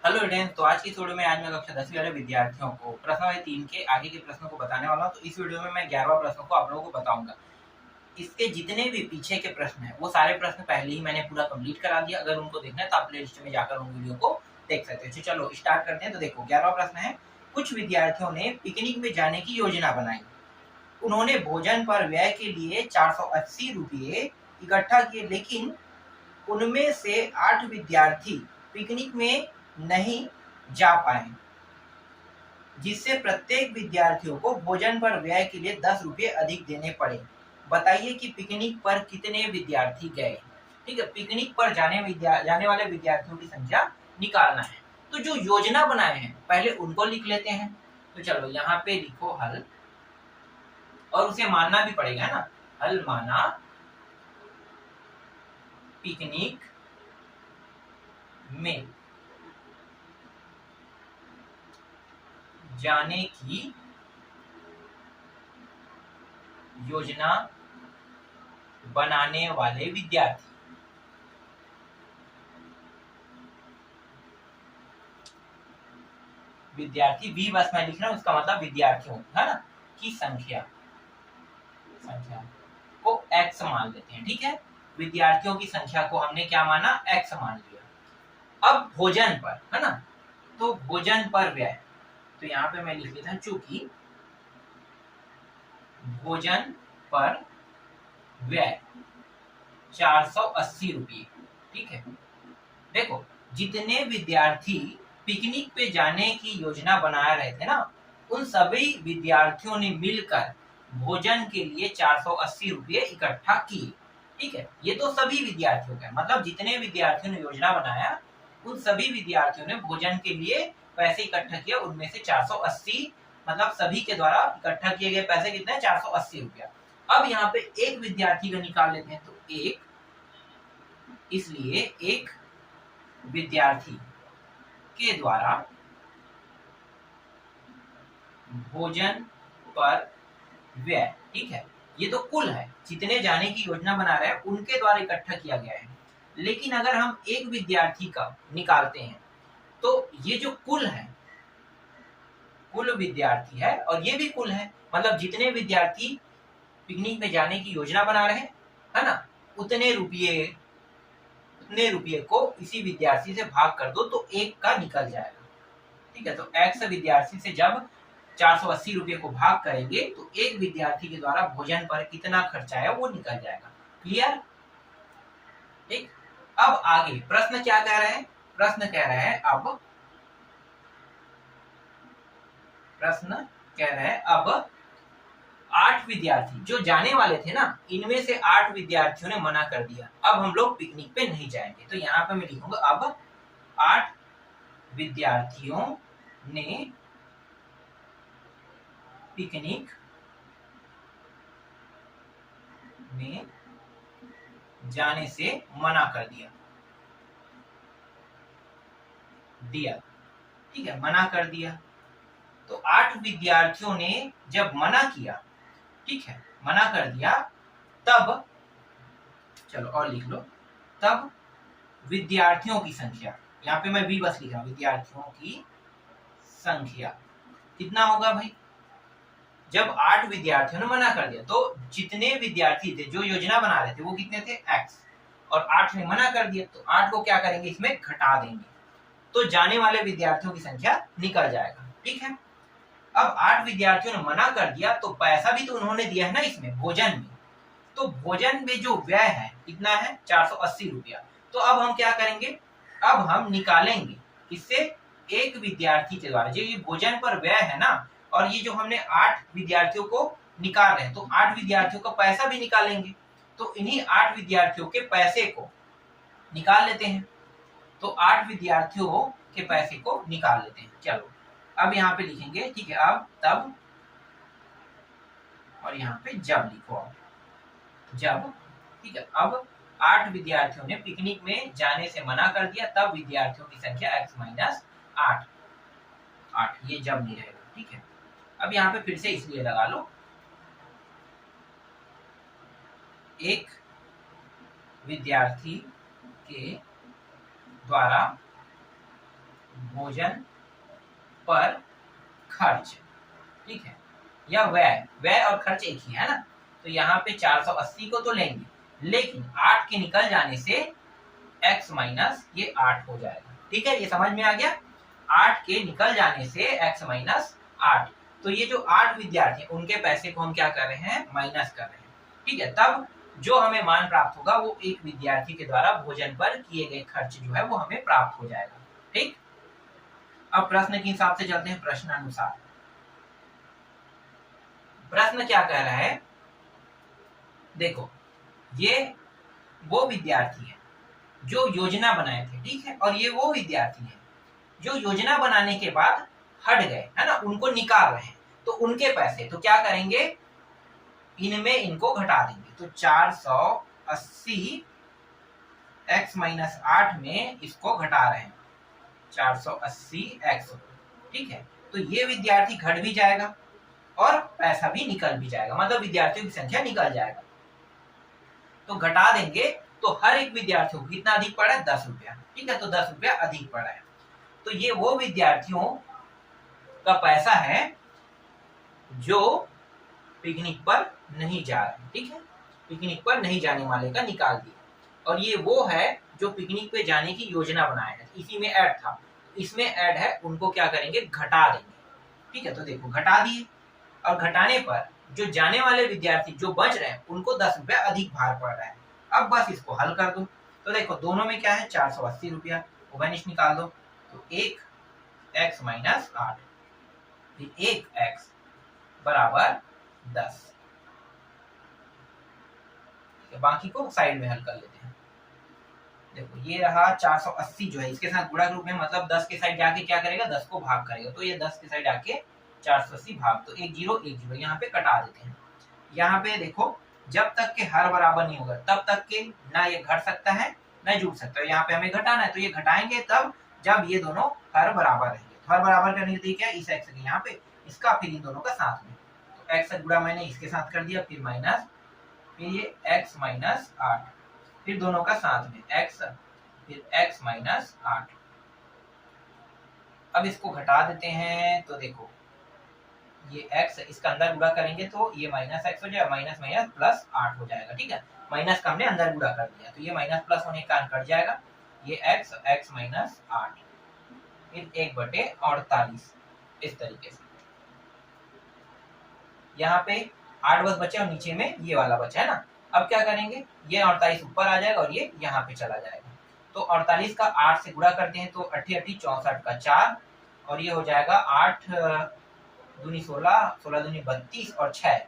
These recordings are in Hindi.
हेलो स्टूडेंट, तो आज की इस वीडियो में आज मैं कक्षा 10वीं वाले विद्यार्थियों को प्रश्न 3 के आगे के प्रश्नों को बताने वाला हूं। तो इस वीडियो में मैं 11वां प्रश्न को आप लोगों को बताऊंगा। इसके जितने भी पीछे के प्रश्न हैं वो सारे प्रश्न पहले ही मैंने पूरा कंप्लीट करा दिया। अगर उनको देखना है तो आप प्लेलिस्ट में जाकर उन वीडियो को देख सकते हो। चलो स्टार्ट करते हैं। तो देखो 11वां प्रश्न है, कुछ विद्यार्थियों ने पिकनिक में जाने की योजना बनाई। उन्होंने भोजन पर व्यय के लिए 480 रुपये इकट्ठा किए, लेकिन उनमें से 8 विद्यार्थी पिकनिक में नहीं जा पाए, जिससे प्रत्येक विद्यार्थियों को भोजन पर व्यय के लिए 10 रुपये अधिक देने पड़े। बताइए कि पिकनिक पर कितने विद्यार्थी गए। ठीक है, पिकनिक पर जाने वाले विद्यार्थियों की संख्या निकालना है। तो जो योजना बनाए हैं पहले उनको लिख लेते हैं। तो चलो यहाँ पे लिखो हल, और उसे मानना भी पड़ेगा ना। हल माना पिकनिक में जाने की योजना बनाने वाले विद्यार्थी। वी बस मैं लिख रहा हूं, उसका मतलब विद्यार्थियों है ना की संख्या को x मान लेते हैं। ठीक है, विद्यार्थियों की संख्या को हमने क्या माना, x मान लिया। अब भोजन पर है ना, तो भोजन पर व्यय, तो यहाँ पे मैं लिख लेता हूं, चूंकि भोजन पर व्यय 480 रुपये। ठीक है, देखो जितने विद्यार्थी पिकनिक पे जाने की योजना बना रहे थे ना, उन सभी विद्यार्थियों ने मिलकर भोजन के लिए 480 रुपये इकट्ठा किए। ठीक है, ये तो सभी विद्यार्थियों का, मतलब जितने विद्यार्थियों ने योजना बनाया उन सभी विद्यार्थियों ने भोजन के लिए पैसे इकट्ठा किया। उनमें से 480, मतलब सभी के द्वारा इकट्ठा किए गए पैसे कितने, 480 रुपया। अब यहाँ पे एक विद्यार्थी का निकाल लेते हैं। तो एक, इसलिए एक विद्यार्थी के द्वारा भोजन पर व्यय, ठीक है, ये तो कुल है, जितने जाने की योजना बना रहे हैं उनके द्वारा इकट्ठा किया गया है। लेकिन अगर हम एक विद्यार्थी का निकालते हैं तो ये जो कुल है, कुल विद्यार्थी है, और ये भी कुल है, मतलब जितने विद्यार्थी पिकनिक में जाने की योजना बना रहे हैं है ना, उतने रुपये को इसी विद्यार्थी से भाग कर दो तो एक का निकल जाएगा। ठीक है, तो x विद्यार्थी से जब 480 रुपये को भाग करेंगे तो एक विद्यार्थी के द्वारा भोजन पर कितना खर्चा है वो निकल जाएगा। क्लियर? ठीक, अब आगे प्रश्न क्या कह रहे हैं, प्रश्न कह रहे हैं अब 8 विद्यार्थी जो जाने वाले थे ना, इनमें से 8 विद्यार्थियों ने मना कर दिया, अब हम लोग पिकनिक पे नहीं जाएंगे। तो यहाँ पे मैं लिखूंगा अब 8 विद्यार्थियों ने पिकनिक में जाने से मना कर दिया। ठीक है, मना कर दिया। तो 8 विद्यार्थियों ने जब मना किया, ठीक है, मना कर दिया, तब चलो और लिख लो, तब विद्यार्थियों की संख्या, यहाँ पे मैं भी बस लिख रहा हूं, विद्यार्थियों की संख्या कितना होगा भाई, जब 8 विद्यार्थियों ने मना कर दिया तो जितने विद्यार्थी थे जो योजना बना रहे थे वो कितने थे, x, और 8 ने मना कर दिया तो 8 को क्या करेंगे, इसमें घटा देंगे, तो जाने वाले विद्यार्थियों की संख्या निकल जाएगा। ठीक है, अब 8 विद्यार्थियों ने मना कर दिया तो पैसा भी तो उन्होंने दिया है ना इसमें, भोजन में, तो भोजन में जो व्यय है कितना है, 480 रुपया। तो अब हम क्या करेंगे, अब हम निकालेंगे इससे एक विद्यार्थी के द्वारा, जो ये भोजन पर व्यय है ना, और ये जो हमने 8 विद्यार्थियों को निकाल रहे हैं, तो 8 विद्यार्थियों का पैसा भी निकालेंगे। तो इन्हीं 8 विद्यार्थियों के पैसे को निकाल लेते हैं। तो 8 विद्यार्थियों के पैसे को निकाल लेते हैं। चलो अब यहाँ पे लिखेंगे, ठीक है, अब तब, और यहाँ पे जब लिखो, अब जब, ठीक है, अब 8 विद्यार्थियों ने पिकनिक में जाने से मना कर दिया, तब विद्यार्थियों की संख्या x माइनस 8, ये जब नहीं रहेगा। ठीक है, अब यहाँ पे फिर से इसलिए लगा लो, एक विद्यार्थी के द्वारा भोजन पर खर्च, ठीक है, या व्यय, व्यय और खर्च एक ही है ना। तो यहाँ पे 480 को तो लेंगे, लेकिन 8 के निकल जाने से x माइनस ये 8 हो जाएगा, ठीक है, ये समझ में आ गया। 8 के निकल जाने से x माइनस 8, तो ये जो 8 विद्यार्थी उनके पैसे को हम क्या कर रहे हैं, माइनस कर रहे हैं, ठीक है। तब जो हमें मान प्राप्त होगा वो एक विद्यार्थी के द्वारा भोजन पर किए गए खर्च जो है वो हमें प्राप्त हो जाएगा, ठीक। अब प्रश्न के हिसाब से चलते हैं, प्रश्नानुसार। प्रश्न क्या कह रहा है, देखो ये वो विद्यार्थी है जो योजना बनाए थे, ठीक है, और ये वो विद्यार्थी है जो योजना बनाने के बाद हट गए, है ना, उनको निकाल रहे हैं। तो उनके पैसे तो क्या करेंगे, इनमें इनको घटा देंगे। तो 480 x माइनस 8 में इसको घटा रहे हैं, 480 x, ठीक है। तो ये विद्यार्थी घट भी जाएगा और पैसा भी निकल भी जाएगा, मतलब विद्यार्थियों की संख्या निकल जाएगा। तो घटा देंगे तो हर एक विद्यार्थी को कितना अधिक पड़ा है, 10 रुपया, ठीक है, तो 10 रुपया अधिक पड़ा है। तो ये वो विद्यार्थियों का पैसा है जो पिकनिक पर नहीं जा रहे, ठीक है, पिकनिक पर नहीं जाने वाले का निकाल दिया। और ये वो है जो पिकनिक पे जाने की योजना बनाया है, इसी में ऐड था, इसमें ऐड है, उनको क्या करेंगे, घटा देंगे, ठीक है। तो देखो घटा दिए, और घटाने पर जो जाने वाले विद्यार्थी जो बच रहे हैं उनको 10 रुपया अधिक भार पड़ रहा है। अब बस इसको हल कर दो। तो देखो दोनों में क्या है, 480 रुपया, उभयनिष्ठ निकाल दो। तो 1 x माइनस 8, फिर 1 x बराबर 10, बाकी को साइड में हल कर लेते हैं। देखो ये रहा 480 जो है इसके साथ गुणा के रूप में, मतलब 10 के साइड जाके क्या करेगा, 10 को भाग करेगा। तो ये 10 के साइड आके 480 भाग, तो 1 0 1 0 यहाँ पे कटा देते हैं। यहाँ पे देखो जब तक के हर बराबर नहीं होगा तब तक के ना ये घट सकता है ना जुड़ सकता है। यहाँ पे हमें घटाना है, तो ये घटाएंगे तब जब ये दोनों हर बराबर रहेंगे। तो हर बराबर करने के लिए क्या है, इस एक्स के यहाँ पे इसका, फिर इन दोनों का साथ में, तो एक्स गुणा मैंने इसके साथ कर दिया, फिर माइनस, फिर ये x माइनस 8, फिर दोनों का साथ में x, फिर x माइनस 8। अब इसको घटा देते हैं, तो देखो ये x इसका अंदर गुणा करेंगे तो ये माइनस x हो जाएगा, माइनस माइनस प्लस 8 हो जाएगा, ठीक है। माइनस का हमने अंदर गुणा कर दिया, तो ये माइनस प्लस होने के कारण कट जाएगा, ये x माइनस 8, फिर 1/48, इस तरीके से। यहाँ पे 8 बस बचे और नीचे में ये वाला बचा है ना। अब क्या करेंगे, ये 48 ऊपर आ जाएगा और ये यहाँ पे चला जाएगा। तो 48 का 8 से गुणा करते हैं तो 8 8 64 का 4, और ये हो जाएगा 8 दूनी 16, 16 दूनी 32 और 6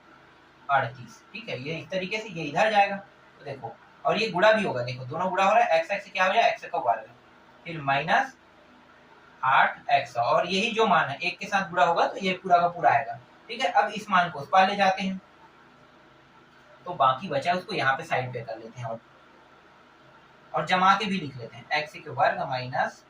38, ठीक है। ये इस तरीके से ये इधर जाएगा। तो देखो, और ये गुणा भी होगा, देखो दोनों गुणा हो रहा है, x क्या हो जाएगा, x का वर्ग, फिर माइनस 8x, और यही जो मान है एक के साथ गुणा होगा तो ये पूरा का पूरा आएगा, ठीक है। अब इस मान को उस पार ले जाते हैं, तो बाकी बचा उसको यहाँ पे साइड पे कर लेते हैं, और जमा के भी लिख लेते हैं, x के वर्ग माइनस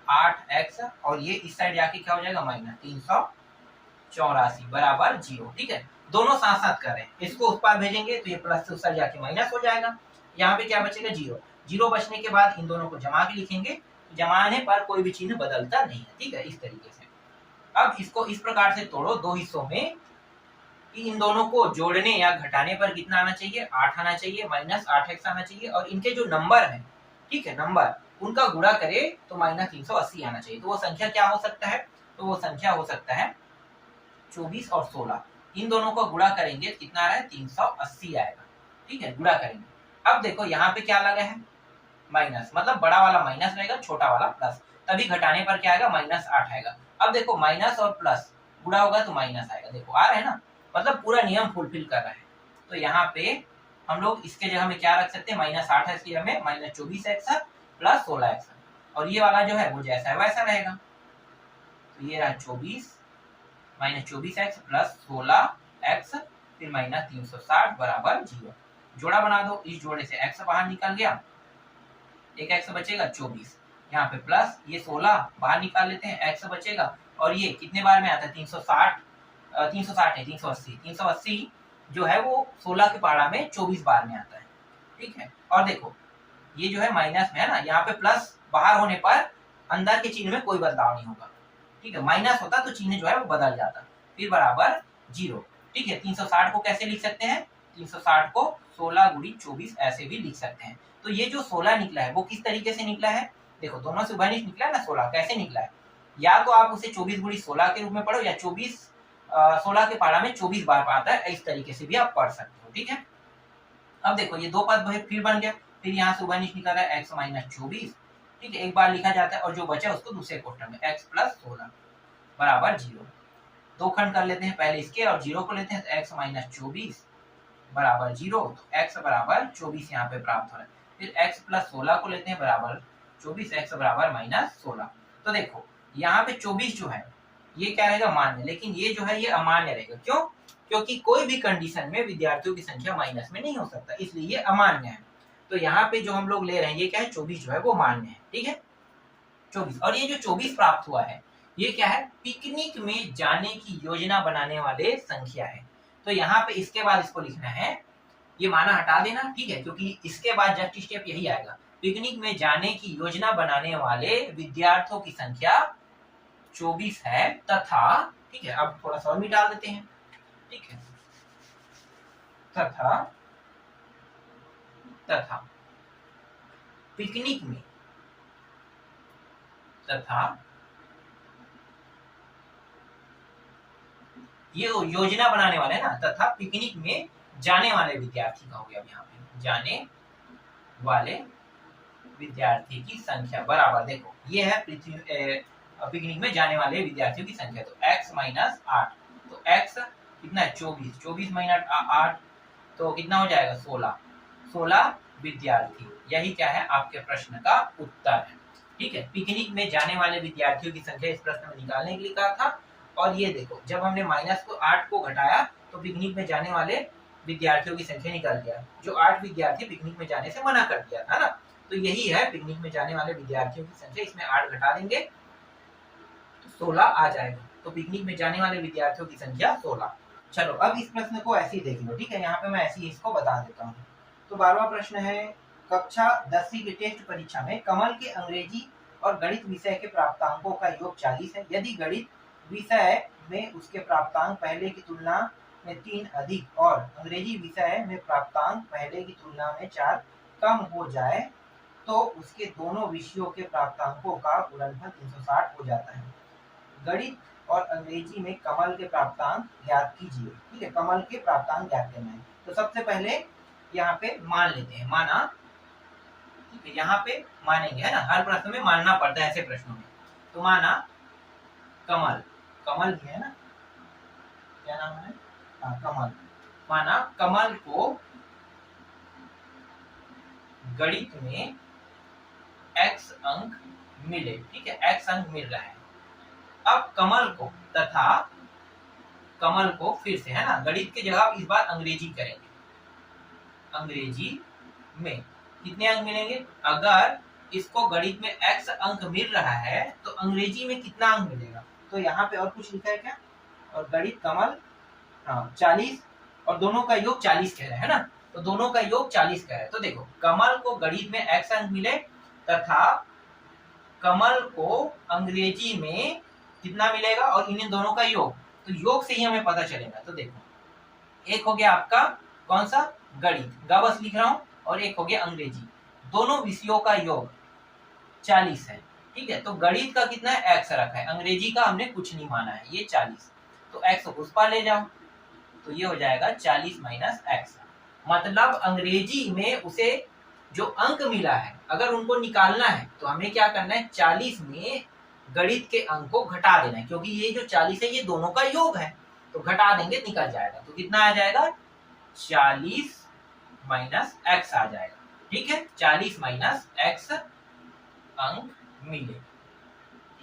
8x, और ये इस साइड जाके क्या हो जाएगा, माइनस 384 बराबर 0, ठीक है। दोनों साथ साथ कर रहे हैं, इसको उस पार भेजेंगे तो ये प्लस से उस साइड जाके माइनस हो जाएगा। यहाँ पे क्या बचेगा, 0 0 बचने के बाद इन दोनों को जमा के लिखेंगे, जमाने पर कोई भी चिन्ह बदलता नहीं है, ठीक है, इस तरीके से। अब इसको इस प्रकार से तोड़ो दो हिस्सों में, इन दोनों को जोड़ने या घटाने पर कितना आना चाहिए, 8 आना चाहिए, माइनस 8x आना चाहिए, और इनके जो नंबर है, ठीक है, नंबर उनका गुणा करे तो माइनस 380 आना चाहिए। तो वो संख्या क्या हो सकता है, तो वो संख्या हो सकता है 24 और 16, इन दोनों को गुणा करेंगे कितना आ रहा है, 380 आएगा, ठीक है, गुणा करेंगे। अब देखो यहाँ पे क्या लगा है, माइनस, मतलब बड़ा वाला माइनस रहेगा, छोटा वाला प्लस, तभी घटाने पर क्या आएगा, माइनस 8 आएगा। अब देखो माइनस और प्लस गुणा होगा तो माइनस आएगा, देखो आ रहा है ना, मतलब पूरा नियम फुलफिल कर रहा है। तो यहाँ पे हम लोग इसके जगह में क्या रख सकते हैं, माइनस 8 है, इसकी जगह में माइनस 24x प्लस 16x, और ये वाला जो है वो जैसा है वैसा रहेगा। तो ये रहा 24 माइनस 24x प्लस 16x, फिर माइनस 360 बराबर 0। जोड़ा बना दो, इस जोड़े से x बाहर निकल गया, एक x बचेगा 24, यहाँ पे प्लस ये 16 बाहर निकाल लेते हैं, x बचेगा, और ये कितने बार में आता है, 360 है, 380 जो है वो 16 के पारा में 24 बार में आता है, ठीक है। और देखो ये जो है माइनस में है ना, यहाँ पे प्लस बाहर होने पर अंदर के चिन्ह में कोई बदलाव नहीं होगा, ठीक है। माइनस होता तो चिन्ह जो है वो बदल जाता, फिर बराबर 0, ठीक है। 360 को कैसे लिख सकते हैं, 360 को 16 गुणी 24 ऐसे भी लिख सकते हैं। तो ये जो 16 निकला है वो किस तरीके से निकला है, देखो दोनों से उभयनिष्ठ निकला है ना 16, कैसे निकला है, या तो आप उसे 24 गुणी 16 के रूप में पढ़ो, या 16 के पारा में 24 बार आता है, इस तरीके से भी आप पढ़ सकते हो, ठीक है। अब देखो ये दो पद फिर बन गया, फिर यहाँ से उभयनिष्ठ निकल रहा है x माइनस 24, ठीक है, एक बार लिखा जाता है, और जो बचा उसको दूसरे क्वेश्चन में x प्लस 16 बराबर 0। दो खंड कर लेते हैं, पहले इसके और 0 को लेते हैं, तो x माइनस 24 बराबर 0, तो x बराबर 24 यहाँ पे प्राप्त हो रहा है। फिर x प्लस 16 को लेते हैं बराबर 24, x बराबर माइनस 16। तो देखो यहाँ पे 24 जो है ये क्या रहेगा, मान्य, लेकिन ये जो है ये अमान्य रहेगा। क्यों, क्योंकि कोई भी कंडीशन में विद्यार्थियों की संख्या माइनस में नहीं हो सकता, इसलिए ये अमान्य है। तो यहाँ पे जो हम लोग ले रहे हैं ये क्या है, 24 जो है वो मान्य है, ठीक है 24। और ये जो 24 प्राप्त हुआ है ये क्या है, पिकनिक में जाने की योजना बनाने वाले संख्या है। तो यहाँ पे इसके बाद इसको लिखना है, ये माना हटा देना, ठीक है, क्योंकि इसके बाद जस्ट स्टेप यही आएगा, पिकनिक में जाने की योजना बनाने वाले विद्यार्थियों की संख्या 24 है तथा, ठीक है, अब थोड़ा सा और मिटा देते हैं, ठीक है, तथा पिकनिक में, तथा ये योजना बनाने वाले ना, तथा पिकनिक में जाने वाले विद्यार्थी का हो गया, यहाँ पे जाने वाले विद्यार्थी की संख्या बराबर, देखो ये है पिकनिक में जाने वाले विद्यार्थियों की संख्या, तो x माइनस 8, तो x कितना है 24, 24 माइनस 8 तो कितना हो जाएगा 16 विद्यार्थी। यही क्या है आपके प्रश्न का उत्तर है, ठीक है। पिकनिक में जाने वाले विद्यार्थियों की संख्या इस प्रश्न में निकालने के लिए कहा था, और ये देखो जब हमने माइनस को 8 को घटाया तो पिकनिक में जाने वाले विद्यार्थियों की संख्या निकल गया, जो 8 विद्यार्थी पिकनिक में जाने से मना कर दिया था ना, तो यही है पिकनिक में जाने वाले विद्यार्थियों की संख्या, इसमें 8 घटा देंगे तो 16 आ जाएगा, तो पिकनिक में जाने वाले विद्यार्थियों की संख्या 16। चलो अब इस प्रश्न को ऐसे ही देख लो, ठीक है, यहाँ पे मैं ऐसे ही इसको बता देता हूँ। तो 12वां प्रश्न है, कक्षा 10वीं की टेस्ट परीक्षा में कमल के अंग्रेजी और गणित विषय के प्राप्तांकों का योग 40 है। यदि गणित विषय में उसके प्राप्तांक पहले की तुलना में 3 अधिक और अंग्रेजी विषय में प्राप्तांक पहले की तुलना में 4 कम हो जाए तो उसके दोनों विषयों के प्राप्तांकों का गुणनफल 360 हो जाता है। गणित और अंग्रेजी में कमल के प्राप्तांक ज्ञात कीजिए, ठीक है, कमल के प्राप्तांक ज्ञात करना है। तो सबसे पहले यहाँ पे मान लेते हैं, माना, ठीक है, यहाँ पे मानेंगे, है ना, हर प्रश्न में मानना पड़ता है ऐसे प्रश्नों में। तो माना कमल, कमल भी है ना, क्या नाम है, कमल, माना कमल को गणित में x अंक मिले, ठीक है, x अंक मिल रहा है। अब कमल को, तथा कमल को फिर से, है ना, गणित के जगह इस बार अंग्रेजी करेंगे, अंग्रेजी में कितने अंक मिलेंगे, अगर इसको गणित में x अंक मिल रहा है तो अंग्रेजी में कितना अंक मिलेगा, तो यहाँ पे और कुछ लिखा है क्या, और गणित कमल 40 और दोनों का योग 40 कह रहे हैं ना, तो दोनों का योग 40 कह रहे हैं। तो देखो कमल को गणित में x अंक मिले तथा कमल को अंग्रेजी में कितना मिलेगा, और इन्हें दोनों का योग, तो योग से ही हमें पता चलेगा। तो देखो एक हो गया आपका कौन सा, गणित, गा बस लिख रहा हूं, और एक हो गया अंग्रेजी, दोनों विषयों का योग 40 है, ठीक है। तो गणित का कितना है, x रखा है, अंग्रेजी का हमने कुछ नहीं माना है, ये 40, तो x को उस पार ले जाओ, तो ये हो जाएगा 40 माइनस x। मतलब अंग्रेजी में उसे जो अंक मिला है अगर उनको निकालना है तो हमें क्या करना है, 40 में गणित के अंक को घटा देना है, क्योंकि ये जो 40 है ये दोनों का योग है, तो घटा देंगे निकल जाएगा, तो कितना आ जाएगा 40 माइनस x आ जाएगा, ठीक है, 40 माइनस x अंक मिले,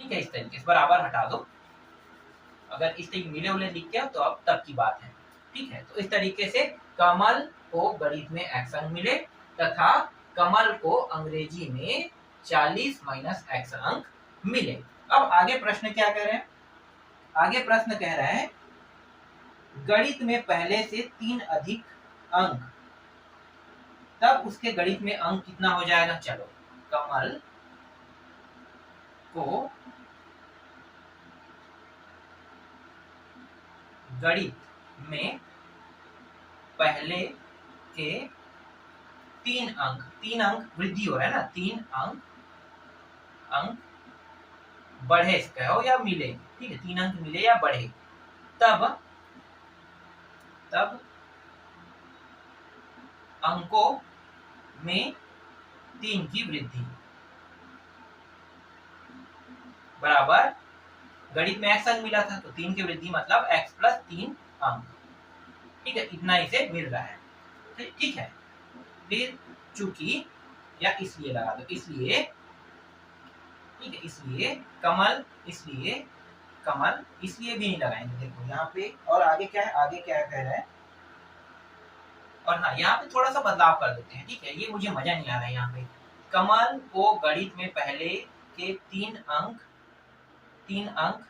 ठीक है, इस तरीके से बराबर हटा दो, अगर इस तरीके मिले उले लिख के तो अब तब की बात है, ठीक है। तो इस तरीके से कमल को गणित में x अंक मिले तथा कमल को अंग्रेजी में 40 माइनस x अंक मिले। अब आगे प्रश्न क्या कह रहे हैं, आगे प्रश्न कह रहे हैं गणित में पहले से 3 अधिक अंक, तब उसके गणित में अंक कितना हो जाएगा। चलो कमल को गणित में पहले के 3 अंक वृद्धि हो रहा है ना, 3 अंक बढ़े कहो या मिले, ठीक है, 3 अंक मिले या बढ़े, तब अंकों में 3 की वृद्धि बराबर, गणित में x अंक मिला था तो 3 की वृद्धि मतलब x प्लस 3 अंक, ठीक है, इतना इसे मिल रहा है, ठीक है। फिर चूंकि या इसलिए लगा दो, इसलिए, ठीक है, इसलिए कमल इसलिए भी नहीं लगाएंगे, देखो यहाँ पे, और आगे क्या है, आगे क्या कह रहा है, और हाँ यहाँ पे थोड़ा सा बदलाव कर देते हैं, ठीक है, ये मुझे मजा नहीं आ रहा है यहाँ पे, कमल को गणित में पहले के 3 अंक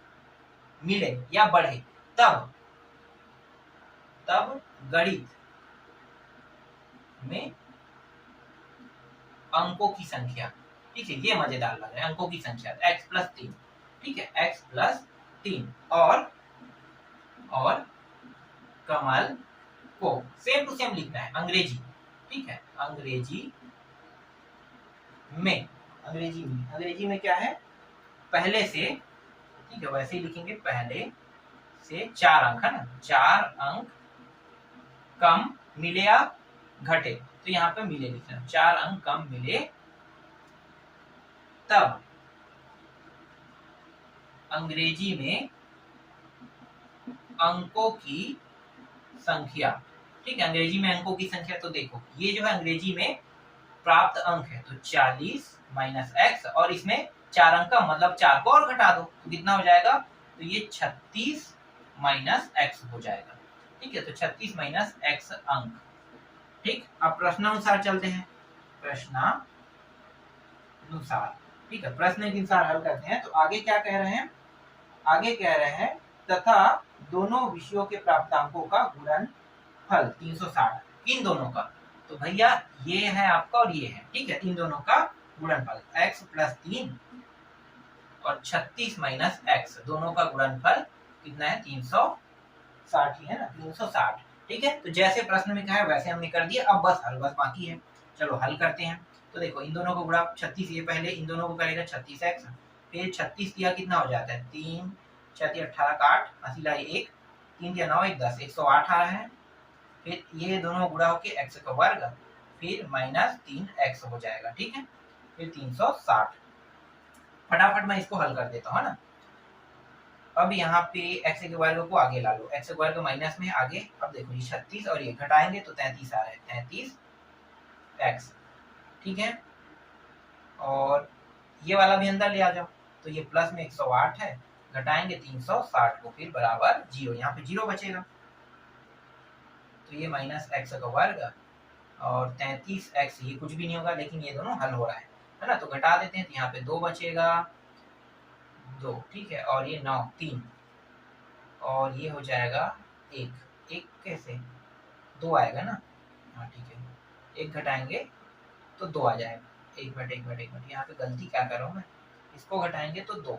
मिले या बढ़े, तब गणित में अंकों की संख्या, ठीक है, ये मजेदार लग रहा है, अंकों की संख्या x प्लस 3, ठीक है, x प्लस 3, और कमल को सेम टू सेम लिखना है अंग्रेजी, ठीक है, अंग्रेजी में क्या है, पहले से, ठीक है, वैसे ही लिखेंगे, पहले से 4 अंक है ना, 4 अंक कम मिले या घटे, तो यहाँ पे मिले लिखना, 4 अंक कम मिले तब अंग्रेजी में अंकों की संख्या, ठीक है, अंग्रेजी में अंकों की संख्या, तो देखो ये जो है अंग्रेजी में प्राप्त अंक है, तो 40 माइनस x, और इसमें 4 अंक का मतलब 4 को और घटा दो तो कितना हो जाएगा, तो ये 36 माइनस x हो जाएगा, ठीक है, तो 36 माइनस x अंक, ठीक। अब प्रश्नानुसार चलते हैं, प्रश्नानुसार, ठीक है, प्रश्न के अनुसार हल करते हैं, तो आगे क्या कह रहे हैं, आगे कह रहे हैं तथा दोनों विषयों के प्राप्तांकों का गुणनफल 360, इन दोनों का, तो भैया ये है आपका और ये है, ठीक है, इन दोनों का गुणनफल x प्लस 3 और 36 माइनस x, दोनों का गुणनफल कितना है, 360 ही है ना, 360, ठीक है। तो जैसे प्रश्न में कहा है वैसे हमने कर दिया, अब बस बाकी है, चलो हल करते हैं। तो देखो इन दोनों को गुणा 36, ये पहले इन दोनों को करेगा 36x, फिर 36 दिया कितना हो जाता है, 3 6 18 का 8, 80 लाई 1, 3 दिया 9 1 10, 108 आ रहा है, फिर ये दोनों गुणा होके x का वर्ग, फिर माइनस 3x हो जाएगा, ठीक है, फिर 360। फटाफट मैं इसको हल कर देता हूँ ना। अब यहाँ पे x के वर्ग को आगे ला लो, x के वर्ग माइनस में आगे, अब देखो ये 36 और ये घटाएंगे तो 33 आ रहा है, 33x, ठीक है, और ये वाला भी अंदर ले आ जाओ, तो ये प्लस में 108 है, घटाएंगे 360 को, फिर बराबर 0, यहाँ पे 0 बचेगा, तो ये माइनस x का वर्ग और 33x, ये कुछ भी नहीं होगा, लेकिन ये दोनों हल हो रहा है ना, तो घटा देते हैं, तो यहाँ पे 2 बचेगा, 2, ठीक है, और ये 9 3, और ये हो जाएगा 1 कैसे 2 आएगा ना, हाँ ठीक है, 1 घटाएंगे तो 2 आ जाएगा, एक मिनट, यहाँ पे गलती क्या कर रहा हूँ मैं, इसको घटाएंगे तो 2,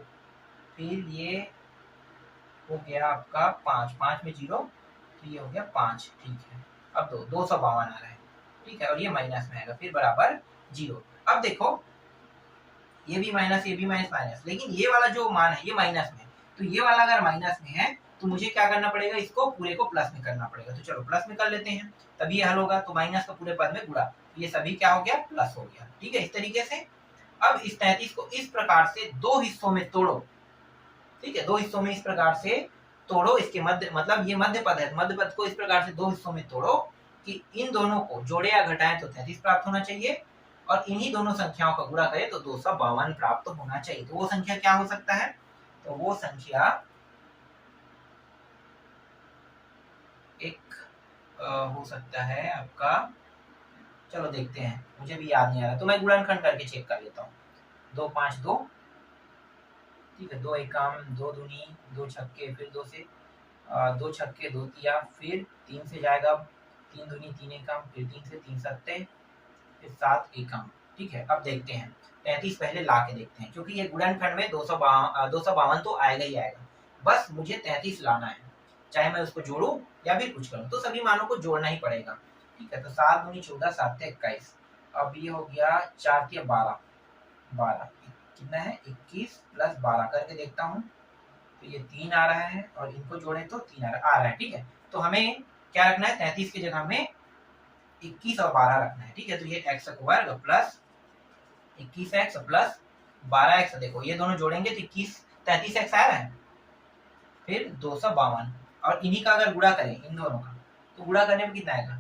फिर ये हो गया आपका 5 में 0, तो ये हो गया 5, ठीक है, अब 252 आ रहा है, ठीक है, और ये माइनस में आएगा, फिर बराबर 0। अब देखो ये भी माइनस, ये भी माइनस, लेकिन ये वाला जो मान है ये माइनस में, तो ये वाला अगर माइनस में है तो मुझे क्या करना पड़ेगा, इसको पूरे को प्लस में करना पड़ेगा, तो चलो प्लस में कर लेते हैं, तभी ये हल होगा, तो माइनस का पूरे पद में गुणा, ये सभी क्या हो गया, प्लस हो गया, ठीक है, इस तरीके से। अब इस 33 को इस प्रकार से 2 हिस्सों में तोड़ो, ठीक है, 2 हिस्सों में इस प्रकार से तोड़ो, इसके मध्य मतलब ये मध्य पद है, मध्य पद को इस प्रकार से 2 हिस्सों में तोड़ो कि इन दोनों को जोड़े या घटाएं तो 33 प्राप्त होना चाहिए, और इन्हीं दोनों संख्याओं का गुणा करें तो 252 प्राप्त होना चाहिए। तो वो संख्या क्या हो सकता है, तो वो संख्या एक हो सकता है आपका, चलो देखते हैं, मुझे भी याद नहीं आ रहा, तो मैं गुणनखंड करके चेक कर लेता हूँ, 2 5 2, ठीक है, 2 एकम 2 दूनी 2 छक्के, फिर 2 से 2 छक्के 2 तिया, फिर 3 से जाएगा 3 दूनी 3 एकम, फिर 3 से 3 सत्ते, फिर 7 एकम, ठीक है। अब देखते हैं, 33 पहले ला के देखते हैं, क्योंकि ये गुणनखंड में 252 तो आएगा ही आएगा। बस मुझे 33 लाना है, चाहे मैं उसको जोड़ू या फिर कुछ करूँ, तो सभी मानों को जोड़ना ही पड़ेगा। ठीक है, तो 7 दूनी 14, 7 से 21। अब ये हो गया 4 के 12, 12 कितना है 21 प्लस 12 करके देखता हूँ, तो ये 3 आ रहा है और इनको जोड़े तो 3 आ रहा है। ठीक है, तो हमें क्या रखना है, 33 की जगह हमें 21 और 12 रखना है। ठीक है, तो ये x वर्ग प्लस 21x प्लस 12x, देखो ये दोनों जोड़ेंगे तो 33x आ रहा है, फिर 252, और इन्हीं का अगर गुणा करें इन दोनों का, तो गुणा करने में कितना आएगा,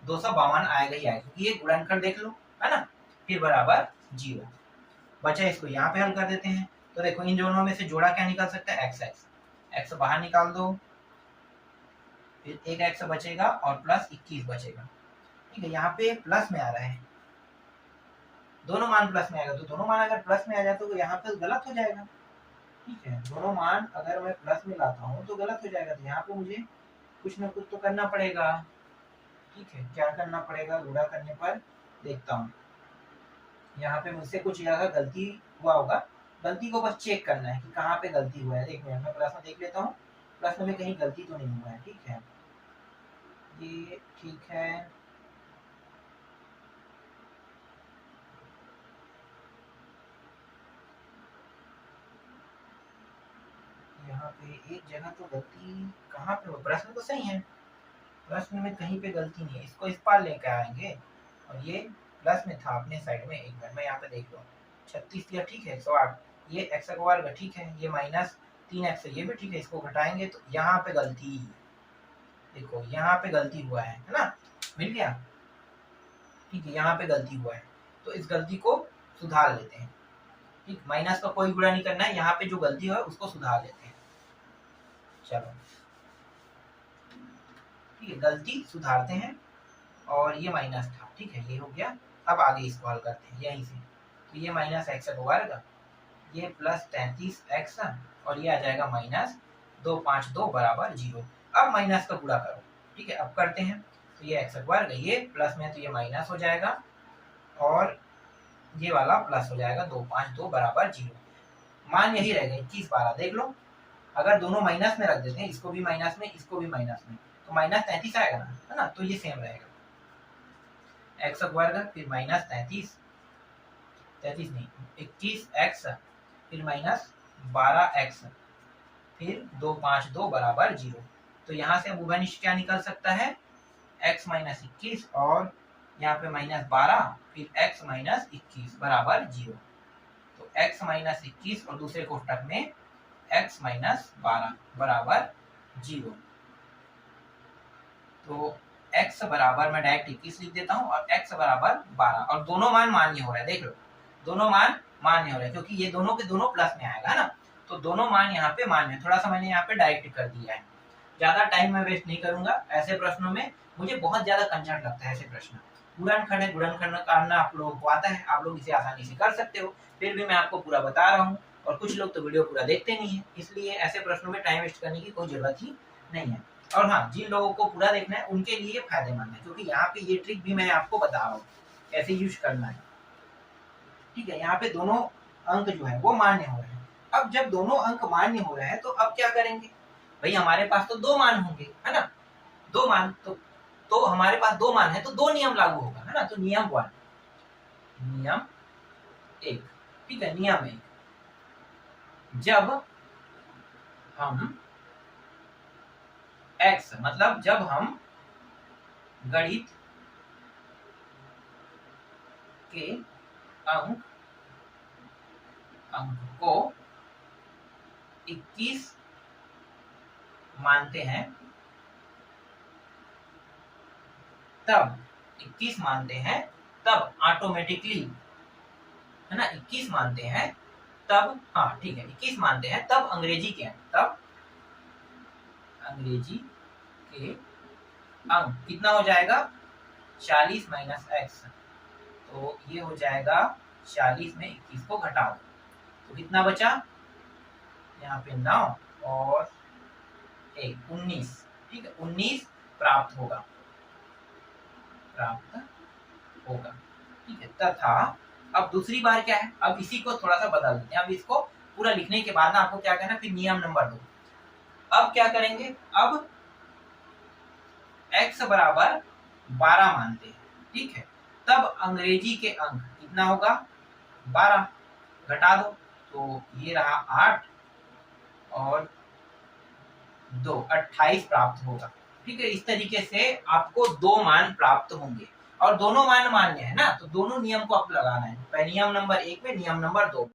252 आएगा ही आएगा, क्योंकि ये गुणनखंड देख लो, है ना। फिर बराबर 0 बचा, इसको यहाँ पे हल कर देते हैं। तो देखो इन दोनों में से जोड़ा क्या निकल सकता है, x बाहर निकाल दो, फिर एक x बचेगा और प्लस 21 बचेगा। ठीक है, यहाँ पे प्लस में आ रहा है, दोनों मान प्लस में आएगा, तो दोनों मान अगर प्लस में आ जाए तो यहाँ पे गलत हो जाएगा। ठीक है, दोनों मान अगर मैं प्लस में लाता हूँ तो गलत हो जाएगा, तो यहाँ पे मुझे कुछ ना कुछ तो करना पड़ेगा। ठीक है, क्या करना पड़ेगा, गुणा करने पर देखता हूँ, यहाँ पे मुझसे कुछ जगह गलती हुआ होगा, गलती को बस चेक करना है कि कहाँ पे गलती हुआ है। एक मिनट में प्रश्न देख लेता हूँ, प्रश्न में कहीं गलती तो नहीं हुआ है। ठीक है, ये ठीक है, यहाँ पे एक जगह तो गलती कहाँ पे हो, प्रश्न तो सही है, प्रश्न में कहीं पे गलती नहीं है, इसको इस पार लेकर आएंगे, और ये प्लस में था अपने साइड में। एक मिनट में यहाँ पे देख लो, 36 दिया, ठीक है 108, ये x वर्ग ठीक है, ये माइनस 3x ये भी ठीक है, इसको घटाएंगे तो यहाँ पे गलती, देखो यहाँ पे गलती हुआ है ना, मिल गया। ठीक है, यहाँ पे गलती हुआ है, तो इस गलती को सुधार लेते हैं। ठीक, माइनस का कोई गुणा नहीं करना है, यहाँ पे जो गलती है उसको सुधार लेते हैं। चलो ठीक है, गलती सुधारते हैं, और ये माइनस था, ठीक है ये हो गया। अब आगे इसको हल करते हैं यहीं से, तो ये माइनस x वर्ग, ये प्लस 33x, और ये आ जाएगा माइनस 252 बराबर 0। अब माइनस का गुणा करो। ठीक है, अब करते हैं, तो ये x वर्ग, ये प्लस में तो ये माइनस हो जाएगा, और ये वाला प्लस हो जाएगा, 252 बराबर 0। मान यही रहेगा 21 12, देख लो, अगर दोनों माइनस में रख देते हैं, इसको भी माइनस में इसको भी माइनस में, तो माइनस 33 आएगा ना, है ना, तो ये सेम रहेगा, x वर्ग फिर माइनस 33 नहीं 21x, फिर माइनस 12x, फिर 252 बराबर 0। तो यहाँ से अब उभयनिष्ठ क्या निकल सकता है, x माइनस 21, और यहाँ पे माइनस 12, फिर x माइनस 21 बराबर 0। तो x माइनस 21 और दूसरे कोष्टक में x माइनस 12 बराबर 0। तो x बराबर मैं डायरेक्ट 21 लिख देता हूँ, और x बराबर 12, और दोनों मान मान्य हो रहा है, देख लो दोनों मान मान्य हो रहा है, क्योंकि ये दोनों के दोनों प्लस में आएगा ना, तो दोनों मान यहाँ पे मान्य है। थोड़ा सा मैंने यहाँ पे डायरेक्ट कर दिया है, ज्यादा टाइम मैं वेस्ट नहीं करूंगा। ऐसे प्रश्नों में मुझे बहुत ज्यादा कंचन लगता है, ऐसे प्रश्न गुणनखंड है, गुणनखंड करना आप लोगों को आता है, आप लोग इसे आसानी से कर सकते हो, फिर भी मैं आपको पूरा बता रहा हूँ, और कुछ लोग तो वीडियो पूरा देखते नहीं है, इसलिए ऐसे प्रश्नों में टाइम वेस्ट करने की कोई जरूरत ही नहीं है। और हाँ, जिन लोगों को पूरा देखना है उनके लिए फायदेमंद है, क्योंकि यहाँ पे ये ट्रिक भी मैं आपको बता रहा हूँ कैसे यूज करना है। ठीक है, यहाँ पे दोनों अंक जो है वो मान्य हो रहे हैं। अब जब दोनों अंक मान्य हो रहे हैं, तो अब क्या करेंगे भाई, हमारे पास तो दो मान होंगे, है ना, दो मान, तो हमारे पास दो मान है, तो दो नियम लागू होगा, है ना। तो नियम 1, नियम 1, ठीक है, नियम 1, जब हम x, मतलब जब हम गणित के अंक को 21 मानते हैं, तब 21 मानते हैं, तब ऑटोमेटिकली, है ना, 21 मानते हैं तब, हाँ ठीक है 21 मानते हैं तब अंग्रेजी के अंक, तब अंग्रेजी के अंक कितना हो जाएगा, 40 माइनस एक्स, तो ये हो जाएगा 40 में 21 को घटा दो, तो कितना बचा, यहाँ पे 9 और 1 19, ठीक है 19 प्राप्त होगा, ठीक है, तथा अब दूसरी बार क्या है, अब इसी को थोड़ा सा बदल देते हैं। अब इसको पूरा लिखने के बाद ना आपको क्या करना, फिर नियम नंबर 2। अब क्या करेंगे, अब x बराबर 12 मानते हैं, ठीक है। तब अंग्रेजी के अंक कितना होगा, 12, घटा दो तो ये रहा 8 और 2, 28 प्राप्त होगा, ठीक है। इस तरीके से आपको 2 मान प्राप्त होंगे और दोनों मान मान्य है ना, तो दोनों नियम को आपको लगाना है, नियम नंबर 1 में, नियम नंबर 2।